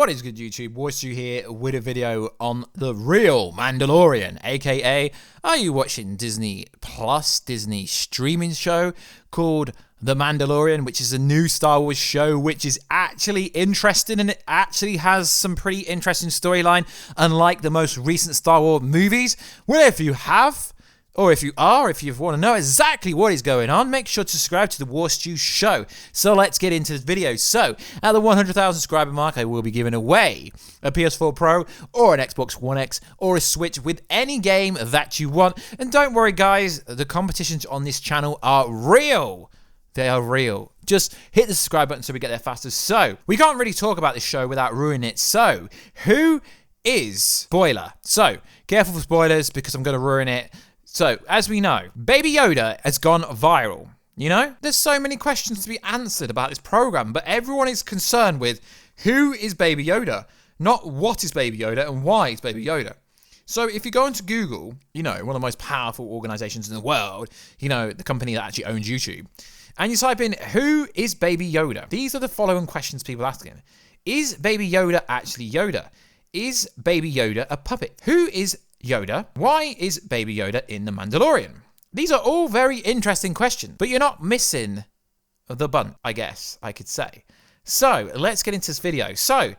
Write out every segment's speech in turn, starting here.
What is good, YouTube? Warstu here with a video on the real Mandalorian, aka are you watching Disney Plus, Disney streaming show called The Mandalorian, which is a new Star Wars show which is actually interesting and it actually has some pretty interesting storyline, unlike the most recent Star Wars movies. Well, if you have, or if you want to know exactly what is going on, make sure to subscribe to the Warstu show. So let's get into this video. So, at the 100,000 subscriber mark, I will be giving away a PS4 Pro or an Xbox One X or a Switch with any game that you want. And don't worry, guys, the competitions on this channel are real. They are real. Just hit the subscribe button so we get there faster. So, we can't really talk about this show without ruining it. So, who is spoiler? So, careful for spoilers because I'm going to ruin it. So, as we know, Baby Yoda has gone viral. You know, there's so many questions to be answered about this program, but everyone is concerned with who is Baby Yoda, not what is Baby Yoda and why is Baby Yoda. So, if you go into Google, you know, one of the most powerful organizations in the world, you know, the company that actually owns YouTube, and you type in, who is Baby Yoda? These are the following questions people are asking. Is Baby Yoda actually Yoda? Is Baby Yoda a puppet? Who is Yoda? Why is Baby Yoda in The Mandalorian? These are all very interesting questions, but you're not missing the bunt, I guess I could say. So, let's get into this video. So,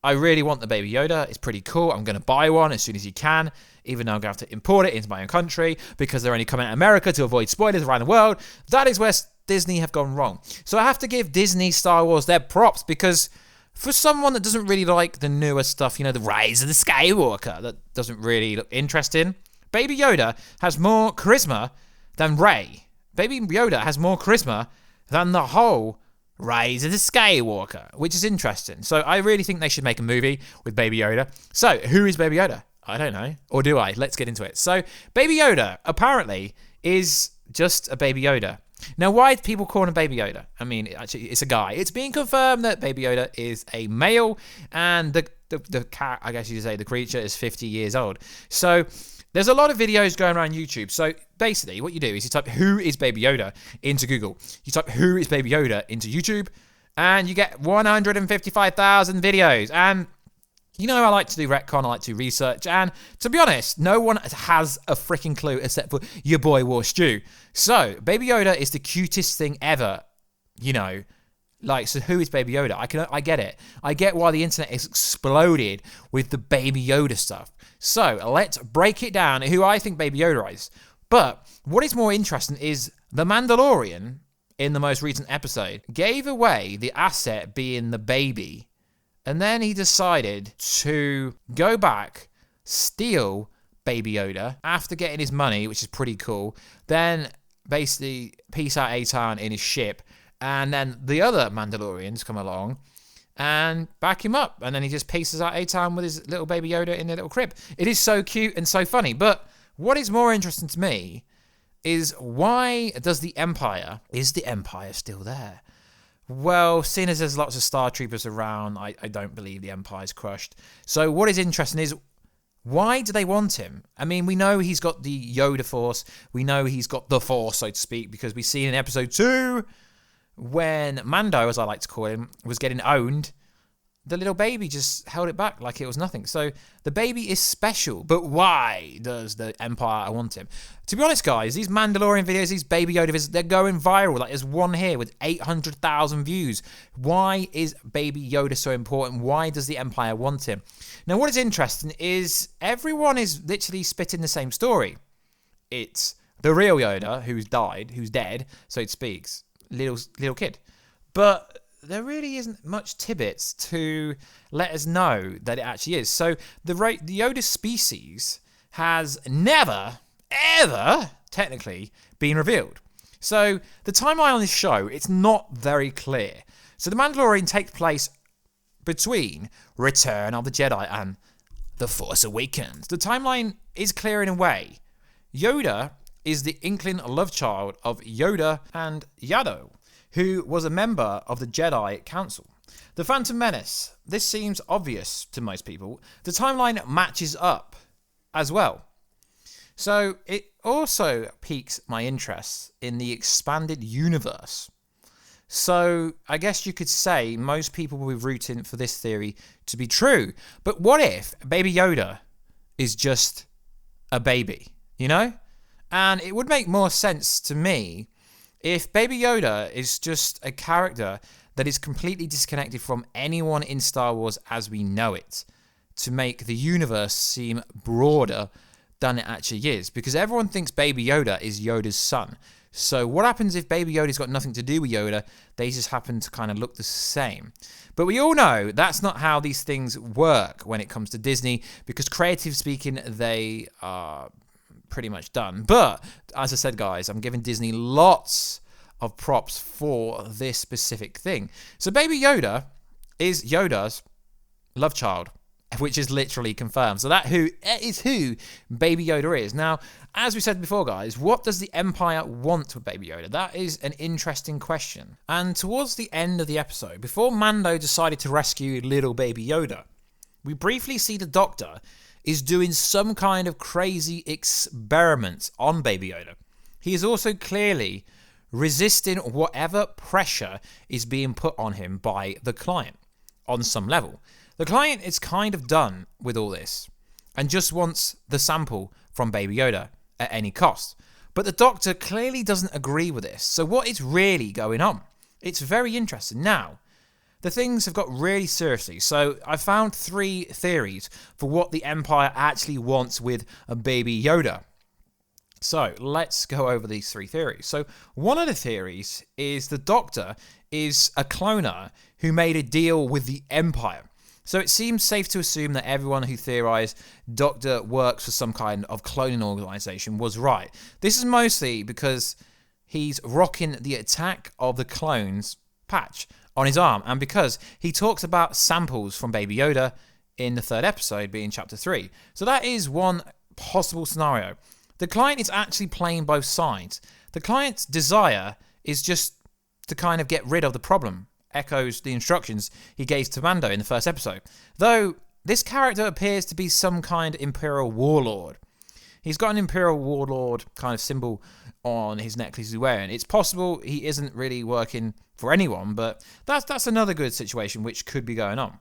I really want the Baby Yoda. It's pretty cool. I'm going to buy one as soon as you can, even though I'm going to have to import it into my own country because they're only coming out of America to avoid spoilers around the world. That is where Disney have gone wrong. So, I have to give Disney Star Wars their props because for someone that doesn't really like the newer stuff, you know, the Rise of the Skywalker, that doesn't really look interesting, Baby Yoda has more charisma than Rey. Baby Yoda has more charisma than the whole Rise of the Skywalker, which is interesting. So I really think they should make a movie with Baby Yoda. So, who is Baby Yoda? I don't know. Or do I? Let's get into it. So, Baby Yoda, apparently, is just a Baby Yoda. Now, why do people call him Baby Yoda? I mean, actually, it's a guy. It's being confirmed that Baby Yoda is a male, and the cat, I guess you could say, the creature is 50 years old. So, there's a lot of videos going around YouTube. So, basically, what you do is you type, who is Baby Yoda into Google. You type, who is Baby Yoda into YouTube, and you get 155,000 videos. And you know, I like to do retcon, I like to do research, and to be honest, no one has a freaking clue except for your boy Warstu. So, Baby Yoda is the cutest thing ever, you know. Like, so who is Baby Yoda? I get it. I get why the internet is exploded with the Baby Yoda stuff. So, let's break it down who I think Baby Yoda is. But, what is more interesting is The Mandalorian, in the most recent episode, gave away the asset being the baby. And then he decided to go back, steal Baby Yoda after getting his money, which is pretty cool. Then basically peace out A-Town in his ship. And then the other Mandalorians come along and back him up. And then he just pieces out A-Town with his little Baby Yoda in their little crib. It is so cute and so funny. But what is more interesting to me is why does the Empire, is the Empire still there? Well, seeing as there's lots of Star Troopers around, I don't believe the Empire's crushed. So what is interesting is, why do they want him? I mean, we know he's got the Yoda Force. We know he's got the Force, so to speak, because we see in episode 2, when Mando, as I like to call him, was getting owned, the little baby just held it back like it was nothing. So the baby is special, but why does the Empire want him? To be honest, guys, these Mandalorian videos, these Baby Yoda videos, they're going viral. Like, there's one here with 800,000 views. Why is Baby Yoda so important? Why does the Empire want him? Now, what is interesting is everyone is literally spitting the same story. It's the real Yoda who's died, who's dead, so it speaks, little kid. But there really isn't much tidbits to let us know that it actually is. So the Yoda species has never, ever, technically, been revealed. So the timeline on this show, it's not very clear. So The Mandalorian takes place between Return of the Jedi and The Force Awakens. The timeline is clear in a way. Yoda is the inkling love child of Yoda and Yado, who was a member of the Jedi Council. The Phantom Menace. This seems obvious to most people. The timeline matches up as well. So it also piques my interest in the expanded universe. So I guess you could say most people will be rooting for this theory to be true. But what if Baby Yoda is just a baby, you know? And it would make more sense to me if Baby Yoda is just a character that is completely disconnected from anyone in Star Wars as we know it, to make the universe seem broader than it actually is. Because everyone thinks Baby Yoda is Yoda's son. So what happens if Baby Yoda's got nothing to do with Yoda? They just happen to kind of look the same. But we all know that's not how these things work when it comes to Disney, because creative speaking, they are pretty much done. But as I said, guys, I'm giving Disney lots of props for this specific thing. So Baby Yoda is Yoda's love child, which is literally confirmed. So that is who Baby Yoda is. Now, as we said before, guys, what does the Empire want with Baby Yoda? That is an interesting question. And towards the end of the episode, before Mando decided to rescue little Baby Yoda, we briefly see the Doctor is doing some kind of crazy experiment on Baby Yoda. He is also clearly resisting whatever pressure is being put on him by the client on some level. The client is kind of done with all this and just wants the sample from Baby Yoda at any cost. But the Doctor clearly doesn't agree with this. So what is really going on? It's very interesting. Now, the things have got really seriously. So I found 3 theories for what the Empire actually wants with a Baby Yoda. So let's go over these 3 theories. So one of the theories is the Doctor is a cloner who made a deal with the Empire. So it seems safe to assume that everyone who theorized Doctor works for some kind of cloning organization was right. This is mostly because he's rocking the Attack of the Clones patch on his arm, and because he talks about samples from Baby Yoda in the 3rd episode, being chapter 3. So that is one possible scenario. The client is actually playing both sides. The client's desire is just to kind of get rid of the problem. Echoes the instructions he gave to Mando in the 1st episode. Though, this character appears to be some kind of Imperial warlord. He's got an Imperial warlord kind of symbol on his necklace he's wearing. It's possible he isn't really working for anyone, but that's another good situation which could be going on.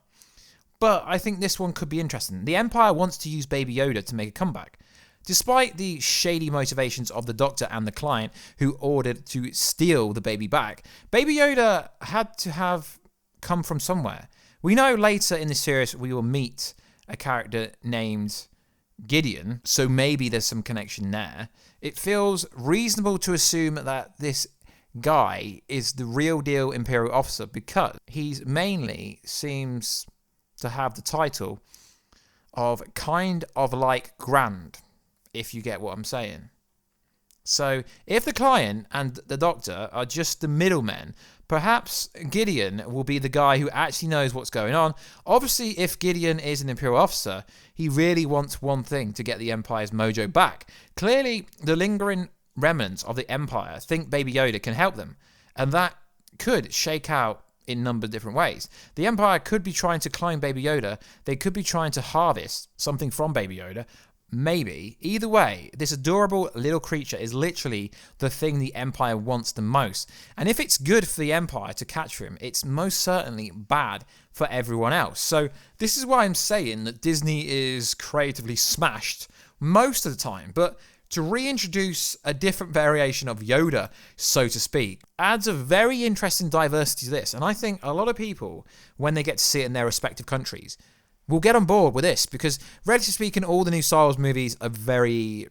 But I think this one could be interesting. The Empire wants to use Baby Yoda to make a comeback. Despite the shady motivations of the Doctor and the client who ordered to steal the baby back, Baby Yoda had to have come from somewhere. We know later in the series we will meet a character named Gideon, so maybe there's some connection there. It feels reasonable to assume that this guy is the real deal Imperial officer because he mainly seems to have the title of kind of like Grand, if you get what I'm saying. So, if the client and the Doctor are just the middlemen, perhaps Gideon will be the guy who actually knows what's going on. Obviously, if Gideon is an Imperial officer, he really wants one thing: to get the Empire's mojo back. Clearly, the lingering remnants of the Empire think Baby Yoda can help them, and that could shake out in a number of different ways. The Empire could be trying to clone Baby Yoda. They could be trying to harvest something from Baby Yoda. Maybe. Either way, this adorable little creature is literally the thing the Empire wants the most. And if it's good for the Empire to capture him, it's most certainly bad for everyone else. So this is why I'm saying that Disney is creatively smashed most of the time. But to reintroduce a different variation of Yoda, so to speak, adds a very interesting diversity to this. And I think a lot of people, when they get to see it in their respective countries, will get on board with this, because relatively speaking, all the new Star Wars movies are very,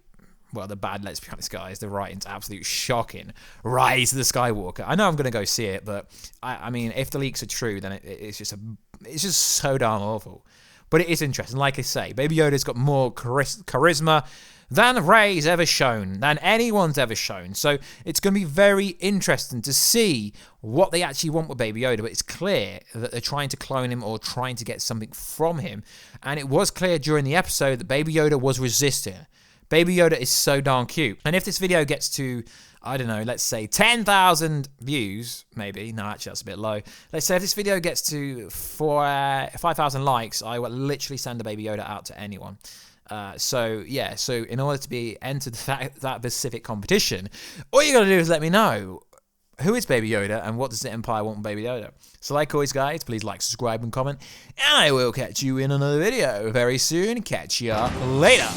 well, they're bad, let's be honest, guys. The writing's absolutely shocking. Rise of the Skywalker. I know I'm going to go see it, but I mean, if the leaks are true, then it's just so darn awful. But it is interesting. Like I say, Baby Yoda's got more charisma than Rey's ever shown, than anyone's ever shown. So it's going to be very interesting to see what they actually want with Baby Yoda. But it's clear that they're trying to clone him or trying to get something from him. And it was clear during the episode that Baby Yoda was resisting. Baby Yoda is so darn cute. And if this video gets to, I don't know, let's say 10,000 views, maybe. No, actually, that's a bit low. Let's say if this video gets to 5,000 likes, I will literally send a Baby Yoda out to anyone. So in order to be entered that specific competition, all you got to do is let me know who is Baby Yoda and what does the Empire want with Baby Yoda? So like always, guys, please like, subscribe, and comment. And I will catch you in another video very soon. Catch ya later.